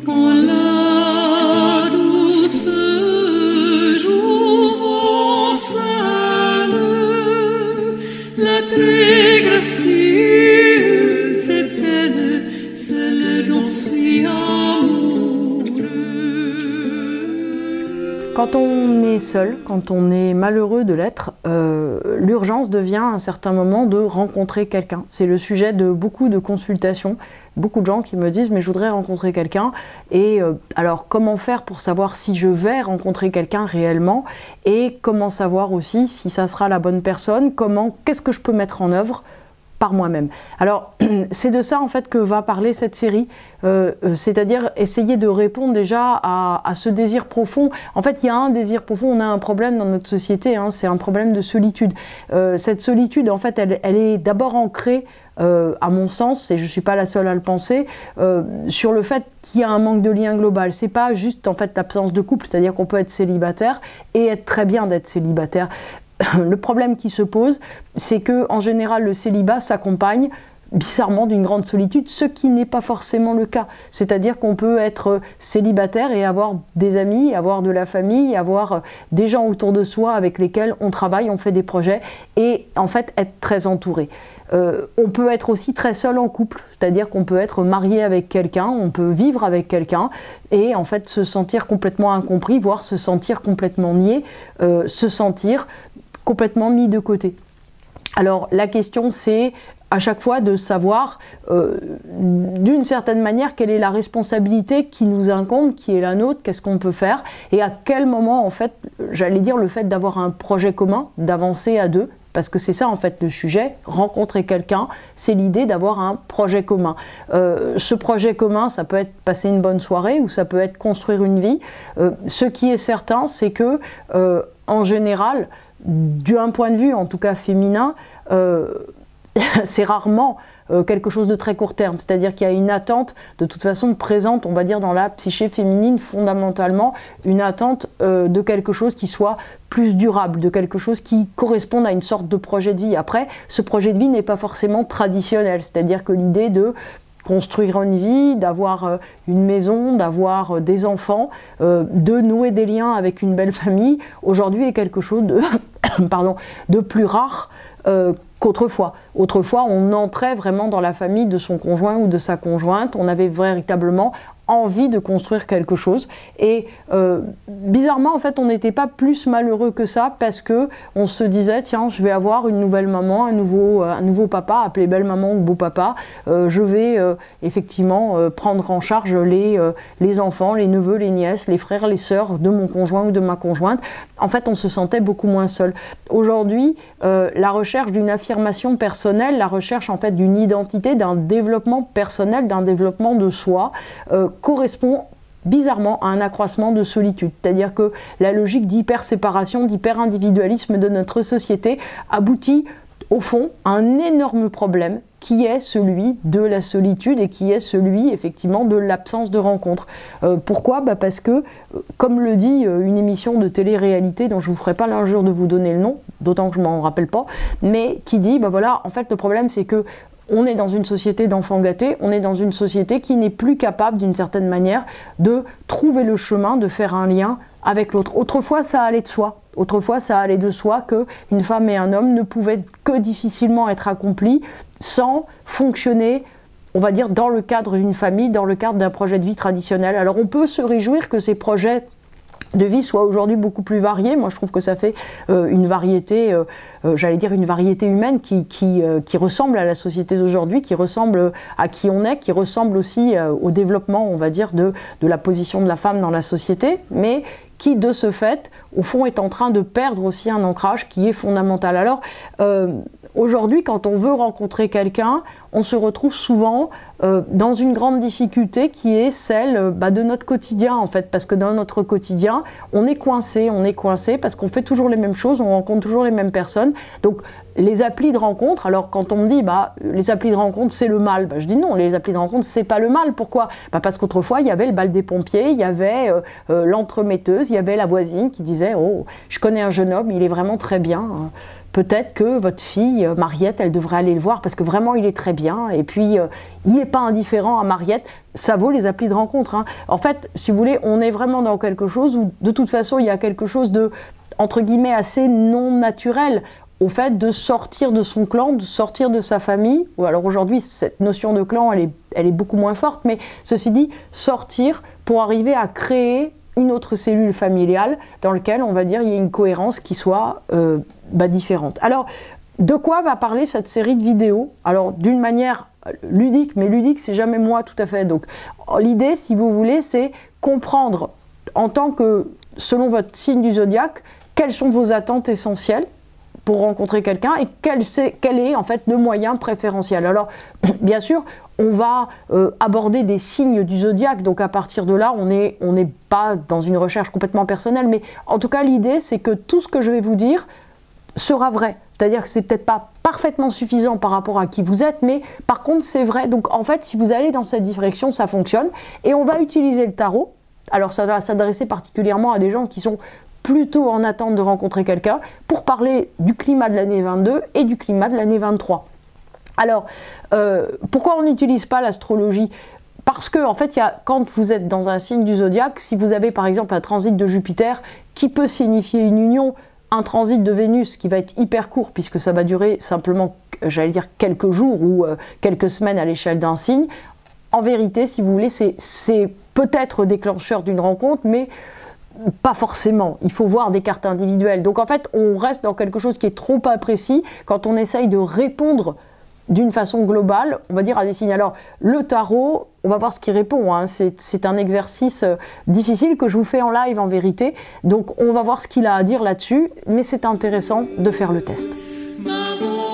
Quand la douce jouvence, la très gracieuse et pleine, celle dont suis amoureux. Quand on est seul, quand on est malheureux de l'être, l'urgence devient à un certain moment de rencontrer quelqu'un. C'est le sujet de beaucoup de consultations. Beaucoup de gens qui me disent « mais je voudrais rencontrer quelqu'un » et alors comment faire pour savoir si je vais rencontrer quelqu'un réellement et comment savoir aussi si ça sera la bonne personne, qu'est-ce que je peux mettre en œuvre par moi-même. Alors c'est de ça en fait que va parler cette série, c'est-à-dire essayer de répondre déjà à ce désir profond. En fait il y a un désir profond, on a un problème dans notre société, hein, c'est un problème de solitude. Cette solitude en fait elle est d'abord ancrée à mon sens, et je ne suis pas la seule à le penser, sur le fait qu'il y a un manque de lien global. C'est pas juste en fait l'absence de couple, c'est-à-dire qu'on peut être célibataire et être très bien d'être célibataire. Le problème qui se pose, c'est que en général le célibat s'accompagne bizarrement d'une grande solitude, ce qui n'est pas forcément le cas. C'est-à-dire qu'on peut être célibataire et avoir des amis, avoir de la famille, avoir des gens autour de soi avec lesquels on travaille, on fait des projets et en fait être très entouré. On peut être aussi très seul en couple, c'est-à-dire qu'on peut être marié avec quelqu'un, on peut vivre avec quelqu'un et en fait se sentir complètement incompris, voire se sentir complètement nié, se sentir complètement mis de côté. Alors la question c'est à chaque fois de savoir d'une certaine manière quelle est la responsabilité qui nous incombe, qui est la nôtre, qu'est-ce qu'on peut faire et à quel moment en fait, j'allais dire le fait d'avoir un projet commun, d'avancer à deux, parce que c'est ça en fait le sujet, rencontrer quelqu'un, c'est l'idée d'avoir un projet commun. Ce projet commun, ça peut être passer une bonne soirée ou ça peut être construire une vie. Ce qui est certain, c'est que en général, d'un point de vue en tout cas féminin, c'est rarement quelque chose de très court terme, c'est-à-dire qu'il y a une attente de toute façon présente, on va dire dans la psyché féminine fondamentalement, une attente de quelque chose qui soit plus durable, de quelque chose qui corresponde à une sorte de projet de vie. Après, ce projet de vie n'est pas forcément traditionnel, c'est-à-dire que l'idée de construire une vie, d'avoir une maison, d'avoir des enfants, de nouer des liens avec une belle famille, aujourd'hui est quelque chose de, pardon, de plus rare qu'autrefois. Autrefois, on entrait vraiment dans la famille de son conjoint ou de sa conjointe, on avait véritablement envie de construire quelque chose et bizarrement en fait on n'était pas plus malheureux que ça parce que on se disait tiens je vais avoir une nouvelle maman, un nouveau papa appelé belle maman ou beau papa, je vais effectivement prendre en charge les enfants, les neveux, les nièces, les frères, les sœurs de mon conjoint ou de ma conjointe. En fait on se sentait beaucoup moins seul. Aujourd'hui la recherche d'une affirmation personnelle, la recherche en fait d'une identité, d'un développement personnel, d'un développement de soi correspond bizarrement à un accroissement de solitude. C'est-à-dire que la logique d'hyper-séparation, d'hyper-individualisme de notre société aboutit au fond à un énorme problème qui est celui de la solitude et qui est celui effectivement de l'absence de rencontre. Pourquoi ? Parce que, comme le dit une émission de télé-réalité dont je ne vous ferai pas l'injure de vous donner le nom, d'autant que je ne m'en rappelle pas, mais qui dit, voilà, en fait le problème c'est que on est dans une société d'enfants gâtés, on est dans une société qui n'est plus capable d'une certaine manière de trouver le chemin, de faire un lien avec l'autre. Autrefois ça allait de soi, autrefois ça allait de soi qu'une femme et un homme ne pouvaient que difficilement être accomplis sans fonctionner, on va dire, dans le cadre d'une famille, dans le cadre d'un projet de vie traditionnel. Alors on peut se réjouir que ces projets de vie soit aujourd'hui beaucoup plus varié. Moi je trouve que ça fait une variété, j'allais dire une variété humaine qui ressemble à la société d'aujourd'hui, qui ressemble à qui on est, qui ressemble aussi au développement, on va dire, de la position de la femme dans la société, mais qui de ce fait, au fond, est en train de perdre aussi un ancrage qui est fondamental. Alors, aujourd'hui, quand on veut rencontrer quelqu'un, on se retrouve souvent dans une grande difficulté qui est celle de notre quotidien, en fait, parce que dans notre quotidien, on est coincé parce qu'on fait toujours les mêmes choses, on rencontre toujours les mêmes personnes. Donc, les applis de rencontre, alors quand on me dit les applis de rencontre c'est le mal, je dis non, les applis de rencontre c'est pas le mal. Pourquoi ? Parce qu'autrefois il y avait le bal des pompiers, il y avait l'entremetteuse, il y avait la voisine qui disait oh je connais un jeune homme, il est vraiment très bien, peut-être que votre fille Mariette elle devrait aller le voir parce que vraiment il est très bien et puis il est pas indifférent à Mariette. Ça vaut les applis de rencontre, hein. En fait, si vous voulez, on est vraiment dans quelque chose où, de toute façon, il y a quelque chose de, entre guillemets, assez non naturel au fait de sortir de son clan, de sortir de sa famille. Ou alors aujourd'hui, cette notion de clan, elle est beaucoup moins forte, mais ceci dit, sortir pour arriver à créer une autre cellule familiale dans laquelle, on va dire, il y a une cohérence qui soit différente. Alors, de quoi va parler cette série de vidéos? Alors, d'une manière ludique, mais ludique, c'est jamais moi tout à fait. Donc, l'idée, si vous voulez, c'est comprendre, en tant que, selon votre signe du zodiaque, quelles sont vos attentes essentielles pour rencontrer quelqu'un et quel est en fait le moyen préférentiel. Alors, bien sûr, on va aborder des signes du zodiaque, donc à partir de là, on n'est pas dans une recherche complètement personnelle, mais en tout cas, l'idée, c'est que tout ce que je vais vous dire sera vrai. C'est-à-dire que c'est peut-être pas parfaitement suffisant par rapport à qui vous êtes, mais par contre, c'est vrai. Donc, en fait, si vous allez dans cette direction, ça fonctionne. Et on va utiliser le tarot. Alors, ça va s'adresser particulièrement à des gens qui sont plutôt en attente de rencontrer quelqu'un, pour parler du climat de l'année 22 et du climat de l'année 23. Alors, pourquoi on n'utilise pas l'astrologie? Parce que, en fait, quand vous êtes dans un signe du zodiaque, si vous avez par exemple un transit de Jupiter qui peut signifier une union, un transit de Vénus qui va être hyper court puisque ça va durer simplement, j'allais dire, quelques jours ou quelques semaines à l'échelle d'un signe, en vérité, si vous voulez, c'est peut-être déclencheur d'une rencontre, mais pas forcément. Il faut voir des cartes individuelles. Donc en fait, on reste dans quelque chose qui est trop imprécis quand on essaye de répondre d'une façon globale, on va dire, à des signes. Alors, le tarot, on va voir ce qu'il répond, hein. C'est un exercice difficile que je vous fais en live en vérité. Donc, on va voir ce qu'il a à dire là-dessus, mais c'est intéressant de faire le test. Maman.